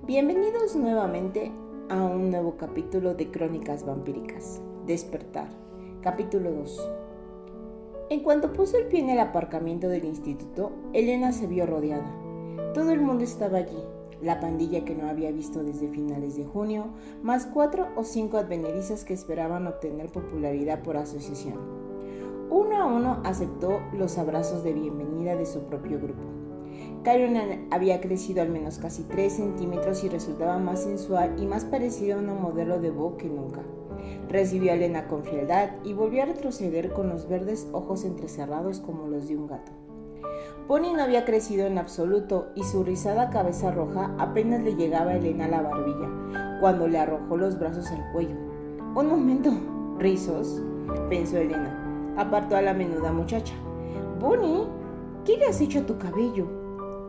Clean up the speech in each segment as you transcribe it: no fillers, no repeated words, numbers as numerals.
Bienvenidos nuevamente a un nuevo capítulo de Crónicas Vampíricas. Despertar, capítulo 2. En cuanto puso el pie en el aparcamiento del instituto, Elena se vio rodeada. Todo el mundo estaba allí, la pandilla que no había visto desde finales de junio, más 4 o 5 advenerizas que esperaban obtener popularidad por asociación. Uno a uno aceptó los abrazos de bienvenida de su propio grupo. Caroline había crecido al menos casi 3 centímetros y resultaba más sensual y más parecida a una modelo de Vogue que nunca. Recibió a Elena con frialdad y volvió a retroceder con los verdes ojos entrecerrados como los de un gato. Bonnie no había crecido en absoluto y su rizada cabeza roja apenas le llegaba a Elena a la barbilla cuando le arrojó los brazos al cuello. «Un momento, rizos», pensó Elena. Apartó a la menuda muchacha. «Bonnie, ¿qué le has hecho a tu cabello?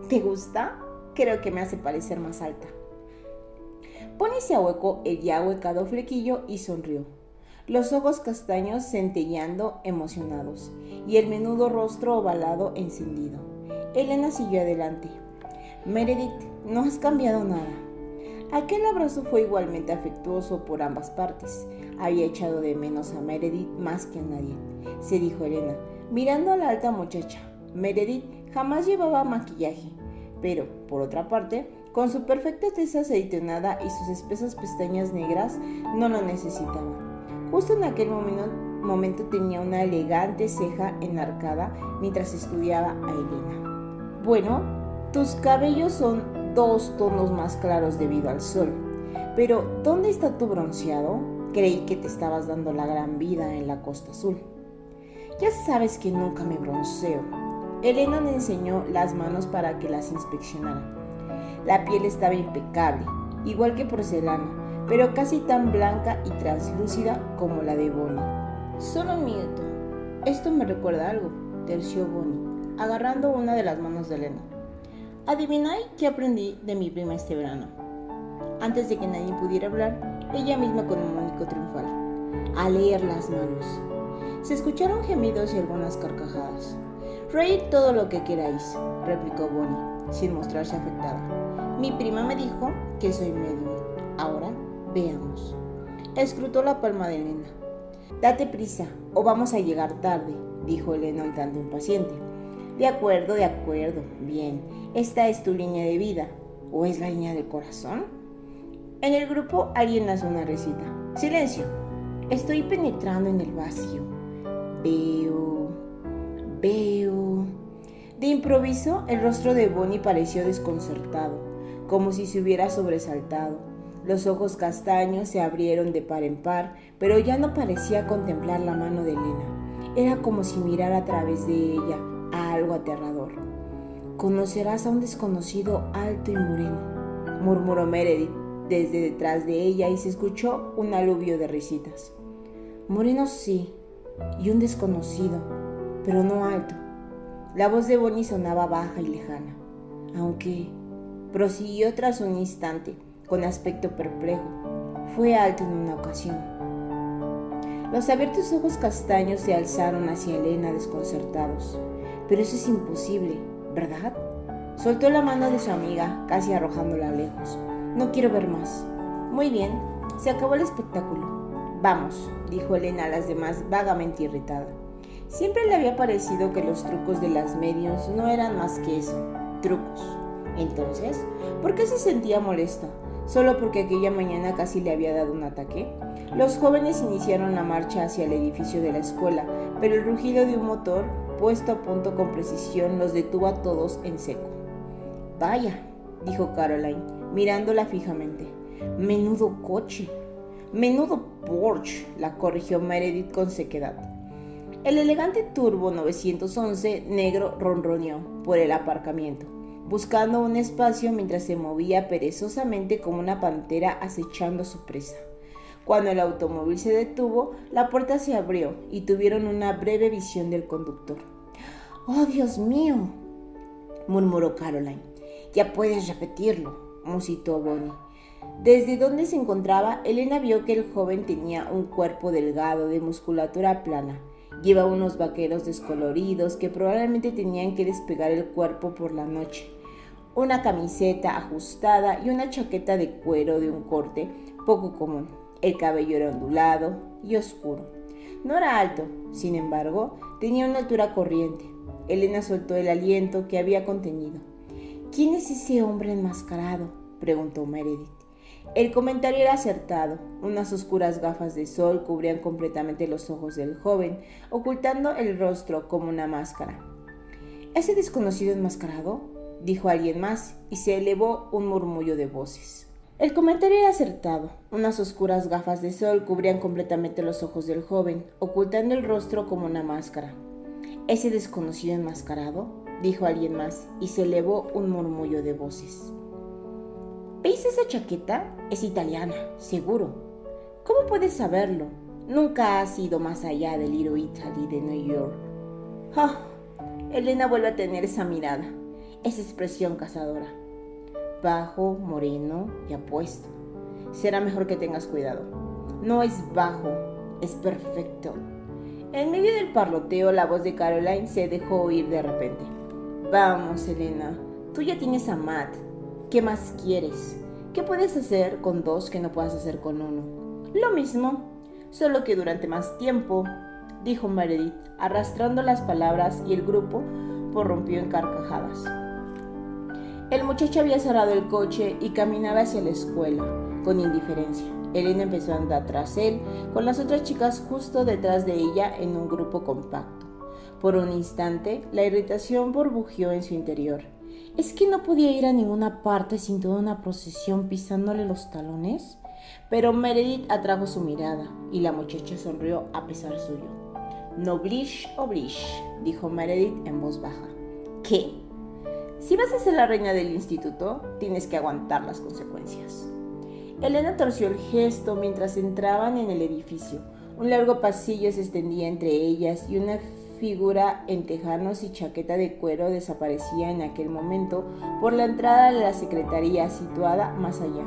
¿Te gusta? Creo que me hace parecer más alta». Bonnie se ahuecó el ya ahuecado flequillo y sonrió, los ojos castaños centelleando emocionados y el menudo rostro ovalado encendido. Elena siguió adelante. «Meredith, no has cambiado nada». Aquel abrazo fue igualmente afectuoso por ambas partes. Había echado de menos a Meredith más que a nadie, se dijo Elena, mirando a la alta muchacha. Meredith jamás llevaba maquillaje, pero, por otra parte, con su perfecta tez aceitunada y sus espesas pestañas negras, no lo necesitaba. Justo en aquel momento tenía una elegante ceja enarcada mientras estudiaba a Elena. «Bueno, tus cabellos son 2 tonos más claros debido al sol. Pero, ¿dónde está tu bronceado? Creí que te estabas dando la gran vida en la Costa Azul». «Ya sabes que nunca me bronceo». Elena le enseñó las manos para que las inspeccionara. La piel estaba impecable, igual que porcelana, pero casi tan blanca y translúcida como la de Bonnie. «Solo un minuto. Esto me recuerda a algo», terció Bonnie, agarrando una de las manos de Elena. «¿Adivináis qué aprendí de mi prima este verano?» Antes de que nadie pudiera hablar, ella misma con un mónico triunfal. «A leer las manos». Se escucharon gemidos y algunas carcajadas. «Reír todo lo que queráis», replicó Bonnie, sin mostrarse afectada. «Mi prima me dijo que soy medium. Ahora, veamos». Escrutó la palma de Elena. «Date prisa, o vamos a llegar tarde», dijo Elena un tanto impaciente. De acuerdo. Bien, esta es tu línea de vida, ¿o es la línea del corazón?» En el grupo alguien lanzó una risita. «Silencio. Estoy penetrando en el vacío. Veo». De improviso, el rostro de Bonnie pareció desconcertado, como si se hubiera sobresaltado. Los ojos castaños se abrieron de par en par, pero ya no parecía contemplar la mano de Elena. Era como si mirara a través de ella a algo aterrador. «Conocerás a un desconocido alto y moreno», murmuró Meredith desde detrás de ella y se escuchó un aluvio de risitas. «Moreno sí, y un desconocido, pero no alto». La voz de Bonnie sonaba baja y lejana, aunque, prosiguió tras un instante, con aspecto perplejo, fue alto en una ocasión. Los abiertos ojos castaños se alzaron hacia Elena desconcertados. «Pero eso es imposible, ¿verdad?». Soltó la mano de su amiga, casi arrojándola lejos. «No quiero ver más». «Muy bien, se acabó el espectáculo. Vamos», dijo Elena a las demás vagamente irritada. Siempre le había parecido que los trucos de las mediums no eran más que eso, trucos. Entonces, ¿por qué se sentía molesta? ¿Solo porque aquella mañana casi le había dado un ataque? Los jóvenes iniciaron la marcha hacia el edificio de la escuela, pero el rugido de un motor, puesto a punto con precisión, los detuvo a todos en seco. «Vaya», dijo Caroline, mirándola fijamente. «Menudo coche». «Menudo Porsche», la corrigió Meredith con sequedad. El elegante Turbo 911 negro ronroneó por el aparcamiento, buscando un espacio mientras se movía perezosamente como una pantera acechando a su presa. Cuando el automóvil se detuvo, la puerta se abrió y tuvieron una breve visión del conductor. «¡Oh, Dios mío!», murmuró Caroline. «Ya puedes repetirlo», musitó Bonnie. Desde donde se encontraba, Elena vio que el joven tenía un cuerpo delgado de musculatura plana. Llevaba unos vaqueros descoloridos que probablemente tenían que despegar el cuerpo por la noche. una camiseta ajustada y una chaqueta de cuero de un corte poco común. El cabello era ondulado y oscuro. No era alto, sin embargo, tenía una altura corriente. Elena soltó el aliento que había contenido. ¿Quién es ese hombre enmascarado?, preguntó Meredith. El comentario era acertado. Unas oscuras gafas de sol cubrían completamente los ojos del joven, ocultando el rostro como una máscara. ¿Ese desconocido enmascarado?, dijo alguien más, y se elevó un murmullo de voces. El comentario era acertado. Unas oscuras gafas de sol cubrían completamente los ojos del joven, ocultando el rostro como una máscara. ¿Ese desconocido enmascarado?, dijo alguien más, y se elevó un murmullo de voces. ¿Veis esa chaqueta? Es italiana, seguro. ¿Cómo puedes saberlo? Nunca has ido más allá del Little Italy de New York. ¡Ah! Elena vuelve a tener esa mirada, esa expresión cazadora. Bajo, moreno y apuesto. Será mejor que tengas cuidado. No es bajo, es perfecto. En medio del parloteo, la voz de Caroline se dejó oír de repente. Vamos, Elena, tú ya tienes a Matt. ¿Qué más quieres? ¿Qué puedes hacer con dos que no puedas hacer con uno? Lo mismo, solo que durante más tiempo, dijo Meredith, arrastrando las palabras, y el grupo prorrumpió en carcajadas. El muchacho había cerrado el coche y caminaba hacia la escuela, con indiferencia. Elena empezó a andar tras él, con las otras chicas justo detrás de ella en un grupo compacto. Por un instante, la irritación burbujeó en su interior. ¿Es que no podía ir a ninguna parte sin toda una procesión pisándole los talones? Pero Meredith atrajo su mirada, y la muchacha sonrió a pesar suyo. «Noblish oblige», dijo Meredith en voz baja. ¿Qué? Si vas a ser la reina del instituto, tienes que aguantar las consecuencias. Elena torció el gesto mientras entraban en el edificio. Un largo pasillo se extendía entre ellas y una figura en tejanos y chaqueta de cuero desaparecía en aquel momento por la entrada de la secretaría situada más allá.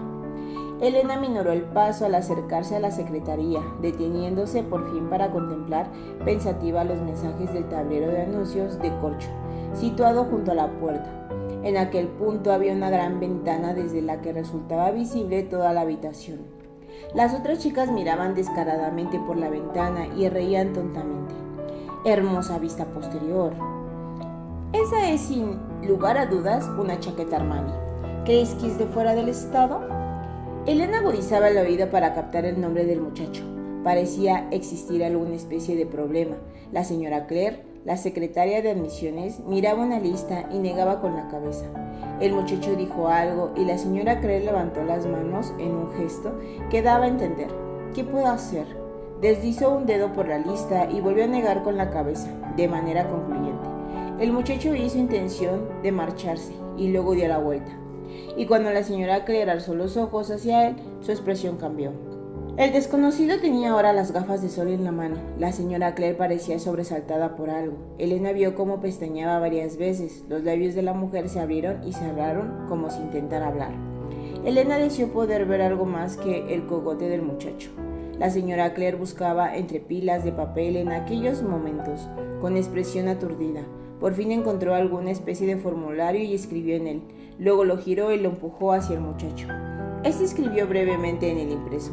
Elena minoró el paso al acercarse a la secretaría, deteniéndose por fin para contemplar pensativa los mensajes del tablero de anuncios de corcho, situado junto a la puerta. En aquel punto había una gran ventana desde la que resultaba visible toda la habitación. Las otras chicas miraban descaradamente por la ventana y reían tontamente. Hermosa vista posterior. Esa es, sin lugar a dudas, una chaqueta Armani. ¿Crees que es de fuera del estado? Elena agudizaba el oído para captar el nombre del muchacho. Parecía existir alguna especie de problema. La señora Claire, la secretaria de admisiones, miraba una lista y negaba con la cabeza. El muchacho dijo algo y la señora Claire levantó las manos en un gesto que daba a entender. ¿Qué puedo hacer? Deslizó un dedo por la lista y volvió a negar con la cabeza, de manera concluyente. El muchacho hizo intención de marcharse y luego dio la vuelta. Y cuando la señora Claire alzó los ojos hacia él, su expresión cambió. El desconocido tenía ahora las gafas de sol en la mano. La señora Claire parecía sobresaltada por algo. Elena vio cómo pestañeaba varias veces. Los labios de la mujer se abrieron y cerraron como si intentara hablar. Elena deseó poder ver algo más que el cogote del muchacho. La señora Claire buscaba entre pilas de papel en aquellos momentos, con expresión aturdida. Por fin encontró alguna especie de formulario y escribió en él. Luego lo giró y lo empujó hacia el muchacho. Este escribió brevemente en el impreso,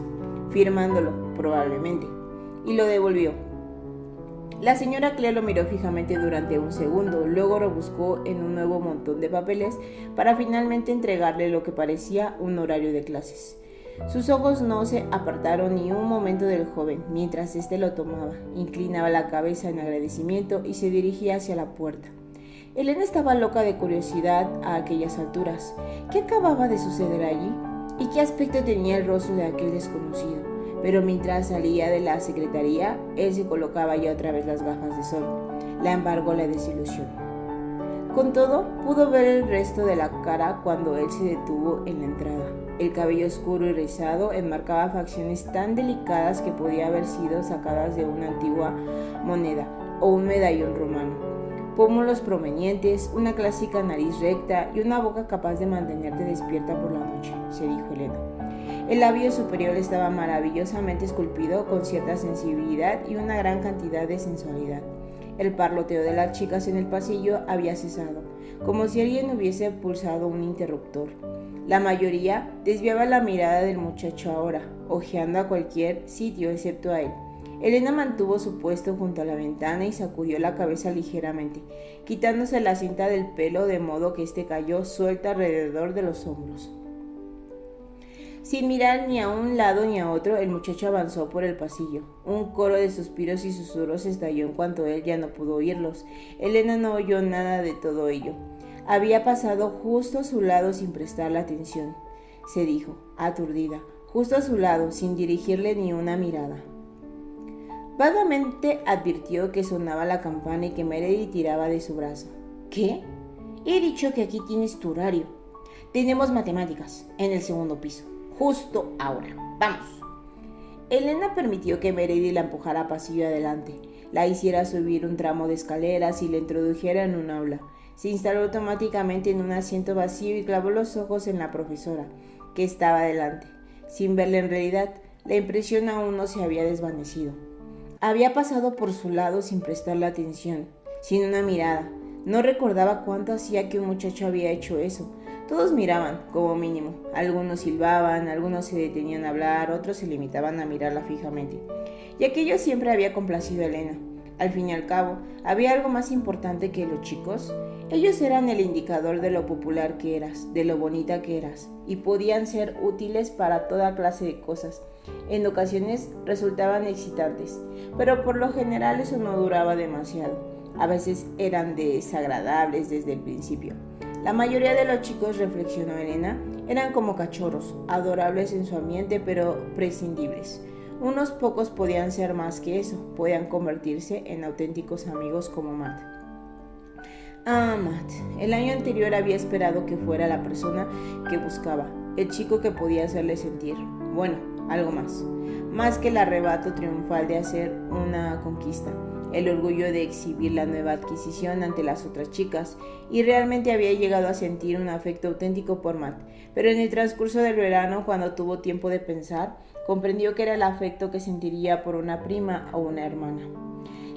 firmándolo, probablemente, y lo devolvió. La señora Claire lo miró fijamente durante un segundo, luego rebuscó en un nuevo montón de papeles para finalmente entregarle lo que parecía un horario de clases. Sus ojos no se apartaron ni un momento del joven mientras éste lo tomaba, inclinaba la cabeza en agradecimiento y se dirigía hacia la puerta. Elena estaba loca de curiosidad a aquellas alturas. ¿Qué acababa de suceder allí? ¿Y qué aspecto tenía el rostro de aquel desconocido? Pero mientras salía de la secretaría, él se colocaba ya otra vez las gafas de sol. La embargó la desilusión. Con todo, pudo ver el resto de la cara cuando él se detuvo en la entrada. El cabello oscuro y rizado enmarcaba facciones tan delicadas que podía haber sido sacadas de una antigua moneda o un medallón romano. Pómulos prominentes, una clásica nariz recta y una boca capaz de mantenerte despierta por la noche, se dijo Elena. El labio superior estaba maravillosamente esculpido con cierta sensibilidad y una gran cantidad de sensualidad. El parloteo de las chicas en el pasillo había cesado, como si alguien hubiese pulsado un interruptor. La mayoría desviaba la mirada del muchacho ahora, ojeando a cualquier sitio excepto a él. Elena mantuvo su puesto junto a la ventana y sacudió la cabeza ligeramente, quitándose la cinta del pelo de modo que éste cayó suelta alrededor de los hombros. Sin mirar ni a un lado ni a otro, el muchacho avanzó por el pasillo. Un coro de suspiros y susurros estalló en cuanto él ya no pudo oírlos. Elena no oyó nada de todo ello. Había pasado justo a su lado sin prestarle atención, se dijo, aturdida, justo a su lado, sin dirigirle ni una mirada. Vagamente advirtió que sonaba la campana y que Meredith tiraba de su brazo. ¿Qué? He dicho que aquí tienes tu horario. Tenemos matemáticas en el segundo piso. Justo ahora. Vamos. Elena permitió que Meredith la empujara pasillo adelante, la hiciera subir un tramo de escaleras y la introdujera en un aula. Se instaló automáticamente en un asiento vacío y clavó los ojos en la profesora, que estaba delante. Sin verla en realidad, la impresión aún no se había desvanecido. Había pasado por su lado sin prestarle atención, sin una mirada. No recordaba cuánto hacía que un muchacho había hecho eso. Todos miraban, como mínimo. Algunos silbaban, algunos se detenían a hablar, otros se limitaban a mirarla fijamente. Y aquello siempre había complacido a Elena. Al fin y al cabo, ¿había algo más importante que los chicos? Ellos eran el indicador de lo popular que eras, de lo bonita que eras, y podían ser útiles para toda clase de cosas. En ocasiones resultaban excitantes, pero por lo general eso no duraba demasiado. A veces eran desagradables desde el principio. La mayoría de los chicos, reflexionó Elena, eran como cachorros, adorables en su ambiente pero prescindibles. Unos pocos podían ser más que eso, podían convertirse en auténticos amigos como Matt. Matt. El año anterior había esperado que fuera la persona que buscaba, el chico que podía hacerle sentir, bueno, algo más que el arrebato triunfal de hacer una conquista, el orgullo de exhibir la nueva adquisición ante las otras chicas, y realmente había llegado a sentir un afecto auténtico por Matt, pero en el transcurso del verano, cuando tuvo tiempo de pensar, comprendió que era el afecto que sentiría por una prima o una hermana.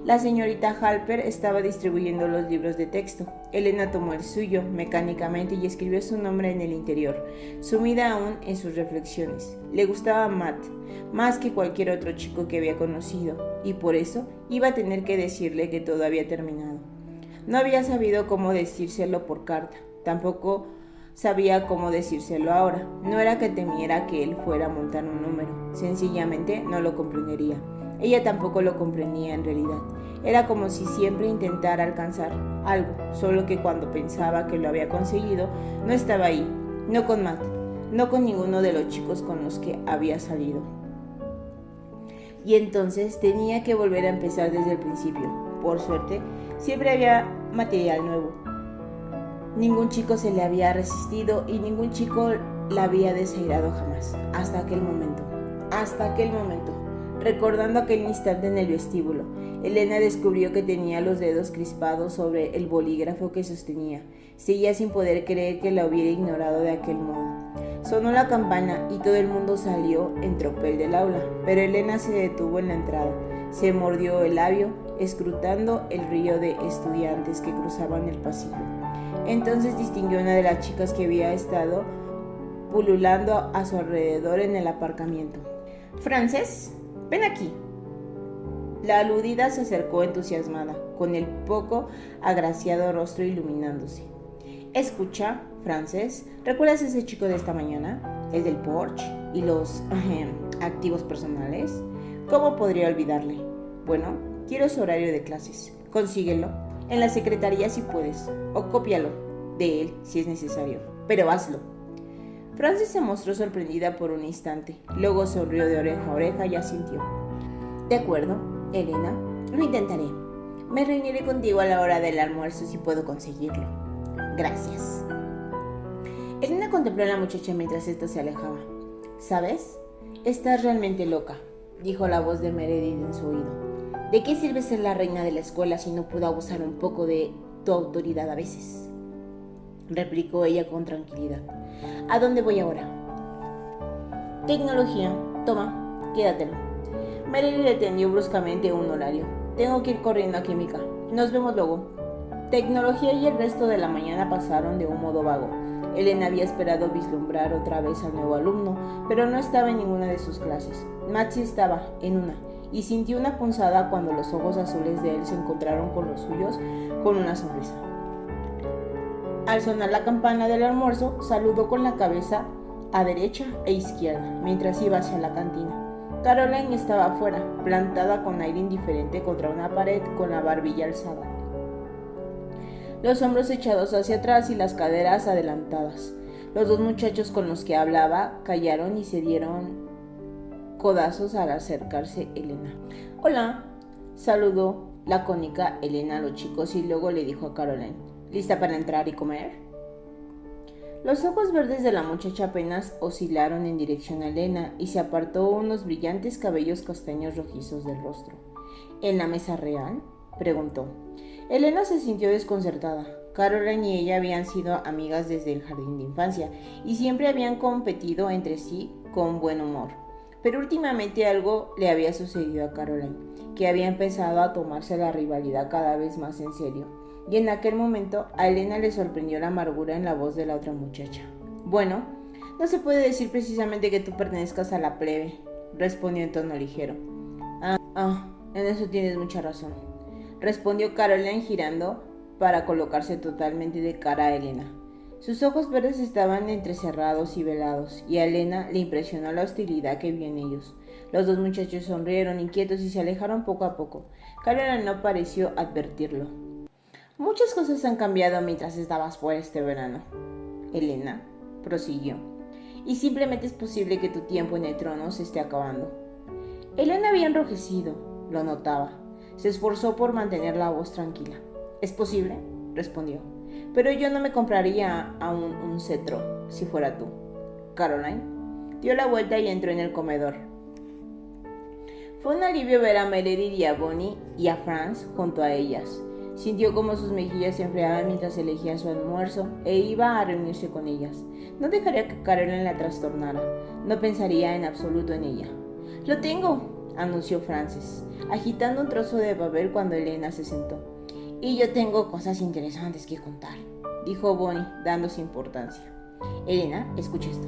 La señorita Halper estaba distribuyendo los libros de texto. Elena tomó el suyo mecánicamente y escribió su nombre en el interior, sumida aún en sus reflexiones. Le gustaba Matt, más que cualquier otro chico que había conocido, y por eso iba a tener que decirle que todo había terminado. No había sabido cómo decírselo por carta, tampoco sabía cómo decírselo ahora. No era que temiera que él fuera a montar un número, sencillamente no lo comprendería. Ella tampoco lo comprendía en realidad. Era como si siempre intentara alcanzar algo, solo que cuando pensaba que lo había conseguido, no estaba ahí, no con Matt, no con ninguno de los chicos con los que había salido. Y entonces tenía que volver a empezar desde el principio. Por suerte, siempre había material nuevo. Ningún chico se le había resistido y ningún chico la había desairado jamás, hasta aquel momento. Recordando aquel instante en el vestíbulo, Elena descubrió que tenía los dedos crispados sobre el bolígrafo que sostenía. Seguía sin poder creer que la hubiera ignorado de aquel modo. Sonó la campana y todo el mundo salió en tropel del aula, pero Elena se detuvo en la entrada. Se mordió el labio, escrutando el río de estudiantes que cruzaban el pasillo. Entonces distinguió a una de las chicas que había estado pululando a su alrededor en el aparcamiento. «Frances, ven aquí». La aludida se acercó entusiasmada, con el poco agraciado rostro iluminándose. «Escucha, Frances, ¿recuerdas ese chico de esta mañana? El del Porsche y los activos personales. ¿Cómo podría olvidarle? Bueno, quiero su horario de clases. Consíguelo en la secretaría si puedes, o cópialo de él si es necesario, pero hazlo». Frances se mostró sorprendida por un instante, luego sonrió de oreja a oreja y asintió. «De acuerdo, Elena, lo intentaré. Me reuniré contigo a la hora del almuerzo si puedo conseguirlo. Gracias». Elena contempló a la muchacha mientras ésta se alejaba. «¿Sabes? Estás realmente loca», dijo la voz de Meredith en su oído. «¿De qué sirve ser la reina de la escuela si no puedo abusar un poco de tu autoridad a veces?», replicó ella con tranquilidad. «¿A dónde voy ahora?». «Tecnología. Toma, quédatelo». Meredith le tendió bruscamente un horario. «Tengo que ir corriendo a química. Nos vemos luego. Tecnología y el resto de la mañana pasaron de un modo vago. Elena había esperado vislumbrar otra vez al nuevo alumno, pero no estaba en ninguna de sus clases. Matt sí estaba en una, y sintió una punzada cuando los ojos azules de él se encontraron con los suyos con una sonrisa. Al sonar la campana del almuerzo, saludó con la cabeza a derecha e izquierda, mientras iba hacia la cantina. Caroline estaba afuera, plantada con aire indiferente contra una pared con la barbilla alzada, los hombros echados hacia atrás y las caderas adelantadas. Los dos muchachos con los que hablaba callaron y se dieron codazos al acercarse Elena. «Hola», saludó lacónica Elena a los chicos y luego le dijo a Caroline: «¿Lista para entrar y comer?». Los ojos verdes de la muchacha apenas oscilaron en dirección a Elena y se apartó unos brillantes cabellos castaños rojizos del rostro. «¿En la mesa real?», preguntó. Elena se sintió desconcertada. Caroline y ella habían sido amigas desde el jardín de infancia y siempre habían competido entre sí con buen humor. Pero últimamente algo le había sucedido a Caroline, que había empezado a tomarse la rivalidad cada vez más en serio. Y en aquel momento a Elena le sorprendió la amargura en la voz de la otra muchacha. «Bueno, no se puede decir precisamente que tú pertenezcas a la plebe», respondió en tono ligero. En eso tienes mucha razón», respondió Caroline girando para colocarse totalmente de cara a Elena. Sus ojos verdes estaban entrecerrados y velados, y a Elena le impresionó la hostilidad que vio en ellos. Los dos muchachos sonrieron inquietos y se alejaron poco a poco. Caroline no pareció advertirlo. «Muchas cosas han cambiado mientras estabas fuera este verano», Elena prosiguió, «y simplemente es posible que tu tiempo en el trono se esté acabando». Elena había enrojecido, lo notaba. Se esforzó por mantener la voz tranquila. «Es posible», respondió, «pero yo no me compraría aún un cetro si fuera tú». Caroline dio la vuelta y entró en el comedor. Fue un alivio ver a Meredith y a Bonnie y a Franz junto a ellas. Sintió como sus mejillas se enfriaban mientras elegía su almuerzo e iba a reunirse con ellas. No dejaría que Caroline la trastornara. No pensaría en absoluto en ella. «Lo tengo», anunció Frances, agitando un trozo de papel cuando Elena se sentó. «Y yo tengo cosas interesantes que contar», dijo Bonnie, dándose importancia. «Elena, escucha esto.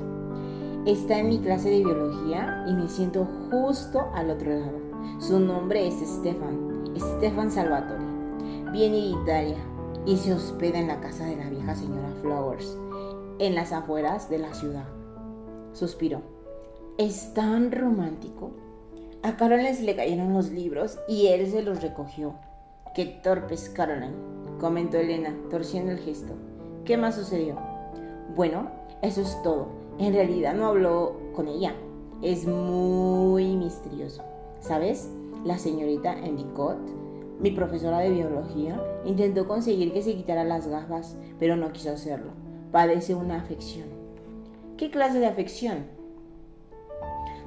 Está en mi clase de biología y me siento justo al otro lado. Su nombre es Stefan Salvatore. Viene de Italia y se hospeda en la casa de la vieja señora Flowers, en las afueras de la ciudad». Suspiró. «Es tan romántico». A Caroline se le cayeron los libros y él se los recogió. «Qué torpes, Caroline», comentó Elena, torciendo el gesto. «¿Qué más sucedió?». «Bueno, eso es todo. En realidad no habló con ella. Es muy misterioso. ¿Sabes? La señorita Endicott, mi profesora de biología, intentó conseguir que se quitara las gafas, pero no quiso hacerlo. Padece una afección». «¿Qué clase de afección?».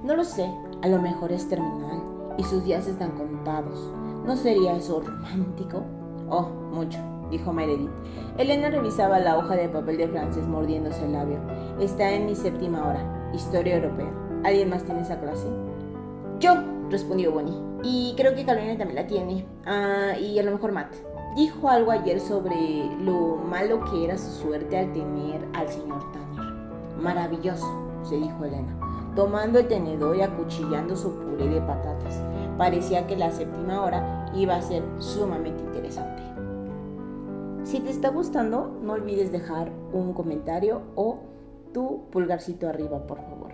«No lo sé, a lo mejor es terminal y sus días están contados. ¿No sería eso romántico?». «Oh, mucho», dijo Meredith. Elena revisaba la hoja de papel de Frances mordiéndose el labio. «Está en mi 7ª hora, Historia Europea. ¿Alguien más tiene esa clase?». «Yo», respondió Bonnie, «y creo que Carolina también la tiene. Y a lo mejor Matt. Dijo algo ayer sobre lo malo que era su suerte al tener al señor Tanner». «Maravilloso», se dijo Elena, tomando el tenedor y acuchillando su puré de patatas. Parecía que la 7ª hora iba a ser sumamente interesante. Si te está gustando, no olvides dejar un comentario o tu pulgarcito arriba, por favor.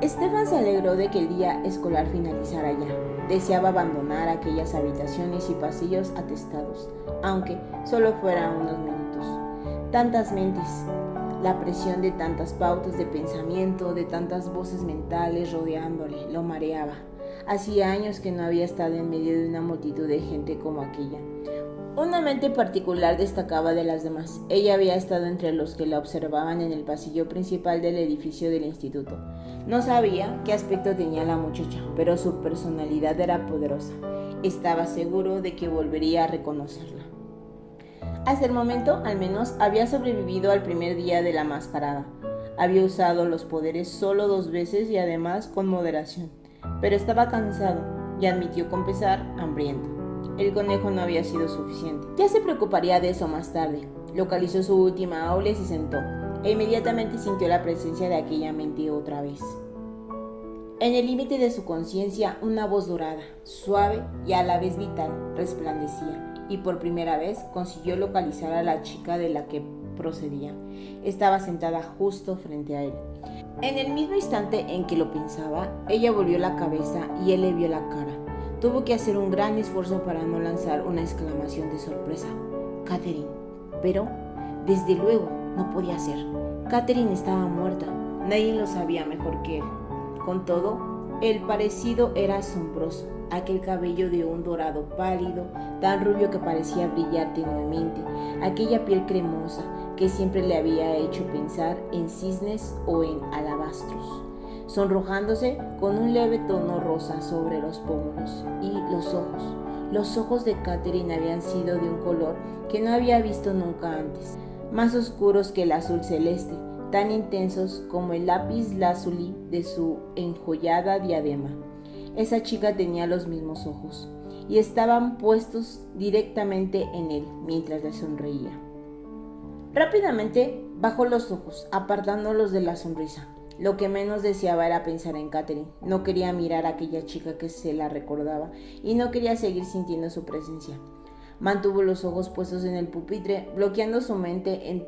Stefan se alegró de que el día escolar finalizara ya. Deseaba abandonar aquellas habitaciones y pasillos atestados, aunque solo fueran unos minutos. Tantas mentes, la presión de tantas pautas de pensamiento, de tantas voces mentales rodeándole, lo mareaba. Hacía años que no había estado en medio de una multitud de gente como aquella. Una mente particular destacaba de las demás. Ella había estado entre los que la observaban en el pasillo principal del edificio del instituto. No sabía qué aspecto tenía la muchacha, pero su personalidad era poderosa. Estaba seguro de que volvería a reconocerla. Hasta el momento, al menos, había sobrevivido al primer día de la mascarada. Había usado los poderes solo 2 veces y además con moderación, pero estaba cansado y admitió con pesar hambriento. El conejo no había sido suficiente. Ya se preocuparía de eso más tarde. Localizó su última aula y se sentó, e inmediatamente sintió la presencia de aquella mente otra vez. En el límite de su conciencia, una voz dorada, suave y a la vez vital, resplandecía, y por primera vez consiguió localizar a la chica de la que procedía. Estaba sentada justo frente a él. En el mismo instante en que lo pensaba, ella volvió la cabeza y él le vio la cara. Tuvo que hacer un gran esfuerzo para no lanzar una exclamación de sorpresa. Catherine. Pero, desde luego, no podía ser. Catherine estaba muerta. Nadie lo sabía mejor que él. Con todo, el parecido era asombroso. Aquel cabello de un dorado pálido, tan rubio que parecía brillar tenuemente, aquella piel cremosa que siempre le había hecho pensar en cisnes o en alabastros, sonrojándose con un leve tono rosa sobre los pómulos, y los ojos de Catherine habían sido de un color que no había visto nunca antes, más oscuros que el azul celeste, tan intensos como el lápiz lazuli de su enjollada diadema. Esa chica tenía los mismos ojos y estaban puestos directamente en él mientras le sonreía. Rápidamente bajó los ojos, apartándolos de la sonrisa. Lo que menos deseaba era pensar en Catherine. No quería mirar a aquella chica que se la recordaba y no quería seguir sintiendo su presencia. Mantuvo los ojos puestos en el pupitre, bloqueando su mente en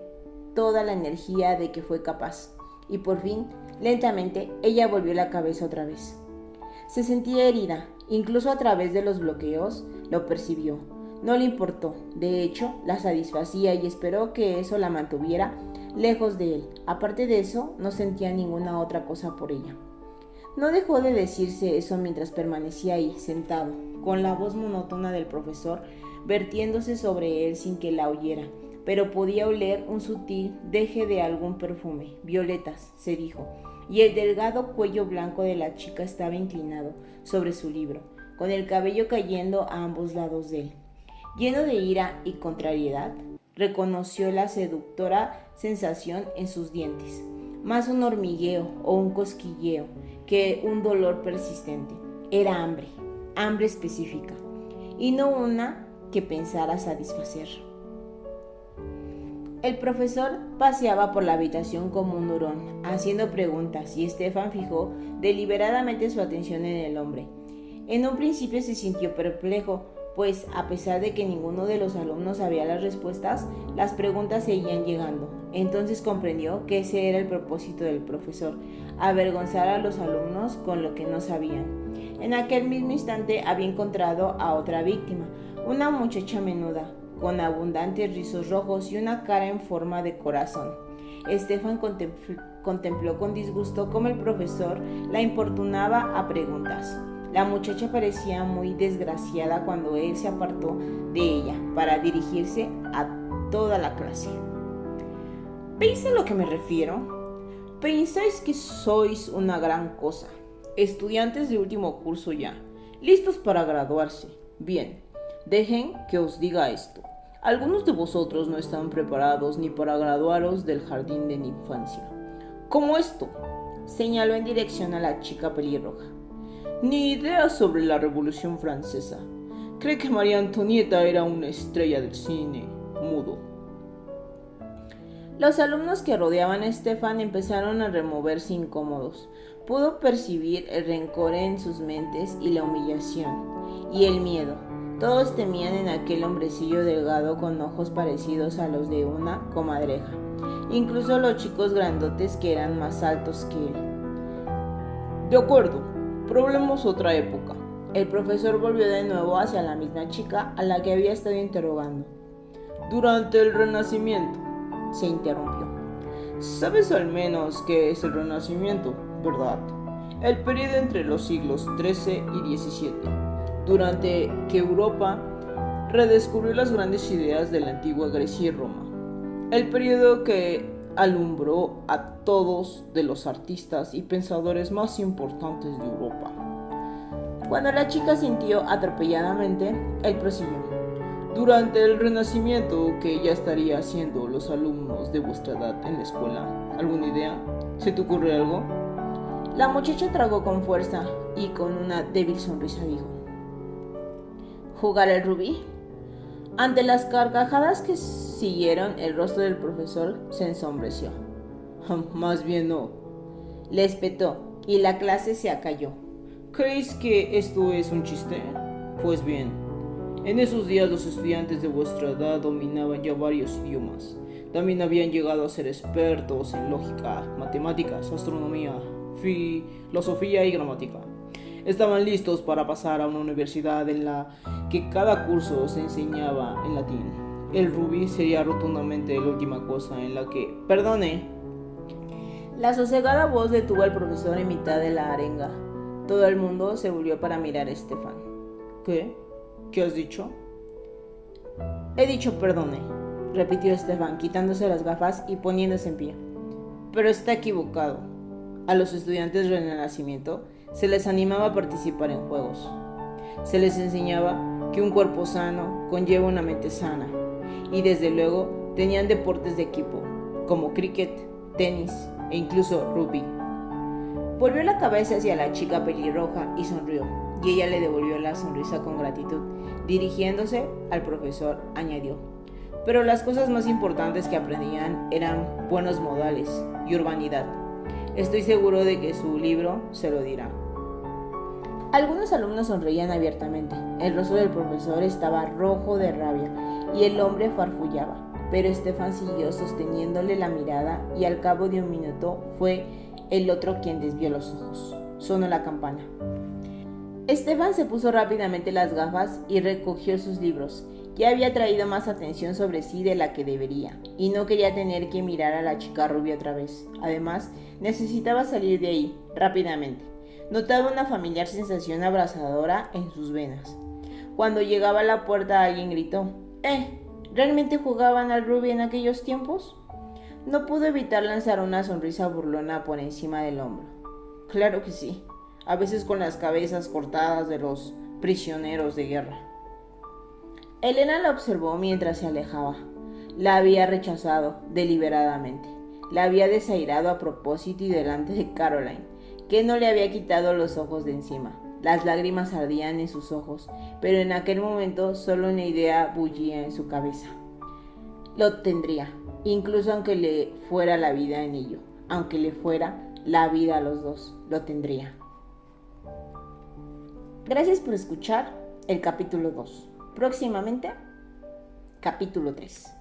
toda la energía de que fue capaz. Y por fin, lentamente, ella volvió la cabeza otra vez. Se sentía herida, incluso a través de los bloqueos, lo percibió. No le importó, de hecho, la satisfacía y esperó que eso la mantuviera lejos de él. Aparte de eso, no sentía ninguna otra cosa por ella. No dejó de decirse eso mientras permanecía ahí, sentado, con la voz monótona del profesor vertiéndose sobre él sin que la oyera, pero podía oler un sutil deje de algún perfume. Violetas, se dijo, y el delgado cuello blanco de la chica estaba inclinado sobre su libro, con el cabello cayendo a ambos lados de él. Lleno de ira y contrariedad, reconoció la seductora sensación en sus dientes, más un hormigueo o un cosquilleo que un dolor persistente. Era hambre, hambre específica, y no una que pensara satisfacer. El profesor paseaba por la habitación como un hurón, haciendo preguntas, y Stefan fijó deliberadamente su atención en el hombre. En un principio se sintió perplejo, pues a pesar de que ninguno de los alumnos sabía las respuestas, las preguntas seguían llegando. Entonces comprendió que ese era el propósito del profesor, avergonzar a los alumnos con lo que no sabían. En aquel mismo instante había encontrado a otra víctima, una muchacha menuda, con abundantes rizos rojos y una cara en forma de corazón. Stefan contempló con disgusto cómo el profesor la importunaba a preguntas. La muchacha parecía muy desgraciada cuando él se apartó de ella para dirigirse a toda la clase. ¿Veis a lo que me refiero? Pensáis que sois una gran cosa, estudiantes de último curso ya, listos para graduarse. Bien, dejen que os diga esto. Algunos de vosotros no están preparados ni para graduaros del jardín de la infancia. ¿Cómo esto? Señaló en dirección a la chica pelirroja. Ni idea sobre la Revolución Francesa. Cree que María Antonieta era una estrella del cine mudo. Los alumnos que rodeaban a Stefan empezaron a removerse incómodos. Pudo percibir el rencor en sus mentes y la humillación y el miedo. Todos temían en aquel hombrecillo delgado con ojos parecidos a los de una comadreja, incluso los chicos grandotes que eran más altos que él. De acuerdo, probemos otra época. El profesor volvió de nuevo hacia la misma chica a la que había estado interrogando. Durante el Renacimiento, se interrumpió. Sabes al menos qué es el Renacimiento, ¿verdad? El periodo entre los siglos XIII y XVII. Durante que Europa redescubrió las grandes ideas de la antigua Grecia y Roma. El periodo que alumbró a todos de los artistas y pensadores más importantes de Europa. Cuando la chica sintió atropelladamente, él prosiguió. Durante el Renacimiento, que ya estaría haciendo los alumnos de vuestra edad en la escuela. ¿Alguna idea? ¿Se te ocurre algo? La muchacha tragó con fuerza y con una débil sonrisa dijo. ¿Jugar el rubí? Ante las carcajadas que siguieron, el rostro del profesor se ensombreció. Más bien no. Le espetó y la clase se acalló. ¿Creéis que esto es un chiste? Pues bien, en esos días los estudiantes de vuestra edad dominaban ya varios idiomas. También habían llegado a ser expertos en lógica, matemáticas, astronomía, filosofía y gramática. Estaban listos para pasar a una universidad en la que cada curso se enseñaba en latín. El rubí sería rotundamente la última cosa en la que... Perdone. La sosegada voz detuvo al profesor en mitad de la arenga. Todo el mundo se volvió para mirar a Estefan. ¿Qué? ¿Qué has dicho? He dicho perdone, repitió Estefan, quitándose las gafas y poniéndose en pie. Pero está equivocado. A los estudiantes del Renacimiento se les animaba a participar en juegos. Se les enseñaba que un cuerpo sano conlleva una mente sana. Y desde luego tenían deportes de equipo, como cricket, tenis e incluso rugby. Volvió la cabeza hacia la chica pelirroja y sonrió, y ella le devolvió la sonrisa con gratitud. Dirigiéndose al profesor, añadió: pero las cosas más importantes que aprendían eran buenos modales y urbanidad. Estoy seguro de que su libro se lo dirá. Algunos alumnos sonreían abiertamente. El rostro del profesor estaba rojo de rabia y el hombre farfullaba, pero Estefan siguió sosteniéndole la mirada y al cabo de un minuto fue el otro quien desvió los ojos. Sonó la campana. Estefan se puso rápidamente las gafas y recogió sus libros. Ya había traído más atención sobre sí de la que debería, y no quería tener que mirar a la chica rubia otra vez. Además, necesitaba salir de ahí, rápidamente. Notaba una familiar sensación abrasadora en sus venas. Cuando llegaba a la puerta alguien gritó: ¿realmente jugaban al rugby en aquellos tiempos? No pudo evitar lanzar una sonrisa burlona por encima del hombro. Claro que sí, a veces con las cabezas cortadas de los prisioneros de guerra. Elena la observó mientras se alejaba. La había rechazado deliberadamente. La había desairado a propósito y delante de Caroline, que no le había quitado los ojos de encima. Las lágrimas ardían en sus ojos, pero en aquel momento solo una idea bullía en su cabeza. Lo tendría, incluso aunque le fuera la vida en ello, aunque le fuera la vida a los dos, lo tendría. Gracias por escuchar el capítulo 2. Próximamente, capítulo 3.